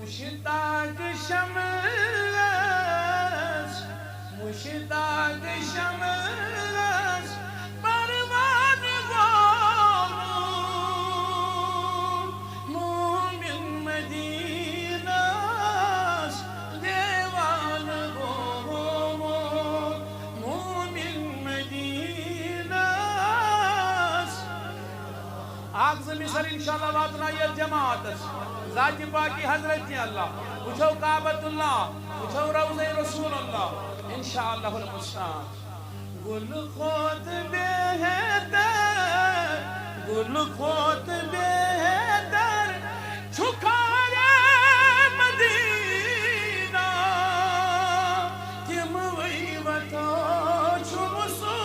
مشتاق شمس مشتاق شمس پروان گامون مومن مدینس دیوان گامون مومن مدینس آغاز مثال انشاءاللہ واتنا یہ جماعت ذات پاکی حضرت اللہ وچھو کعبۃ اللہ وچھو روضہ رسول اللہ انشاءاللہ المستعان گل خود بہتر گل خود بہتر چھکارے مدینہ تم وی وطا چھمسو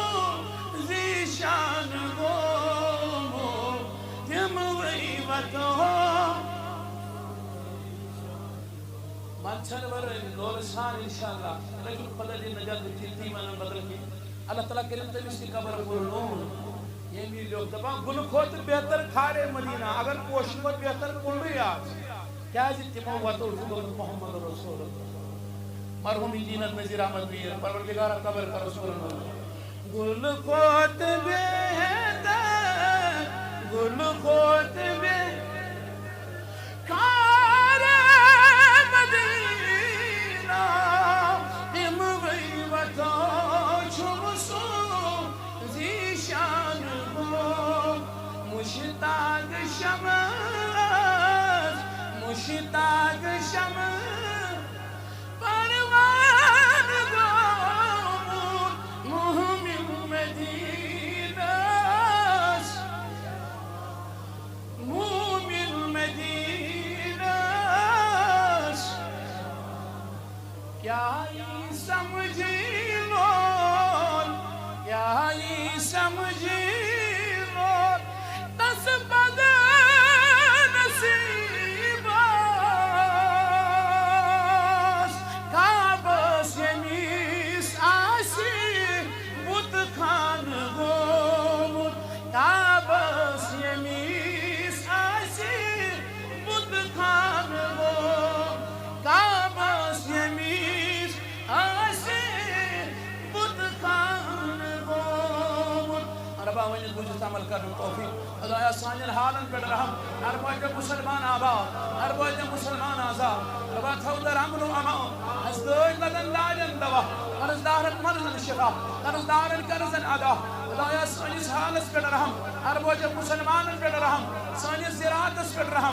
زیشان گومو تم وی وطا منچن ورن دولسان انشاءاللہ لیکن قدر نجات تلتی من بدل کی اللہ تعالیٰ کریم تم اس کی قبر پرنون یہ میل لوگ دبا گل کھوت بہتر کھارے مدینہ اگر پوشمت بہتر کھوڑی آج کیا جی تمہو وطور فضل محمد رسول اللہ مرحوم دینت نظیر احمد میر پروردگار قبر کا رسول اللہ گل کھوت بہتر گل کھوت بہتر مشتاق شمس مشتاق شمس پروان گامون مومن مدینس مومن مدینس کیا ہی سمجھی لول کیا ہی سمجھی عمل کرنے توفیق خدایا سانجن حالن پر رحم ہر باید مسلمان آباد ہر باید مسلمان آزاد ربا تھودر امن و امان ازدوج لدن لاجن دوا قرض دارن مرزن شفا قرض دارن کرزن ادا خدایا سانجن حالس پر رحم ہر باید مسلمان پر رحم سانجن زراعت پر رحم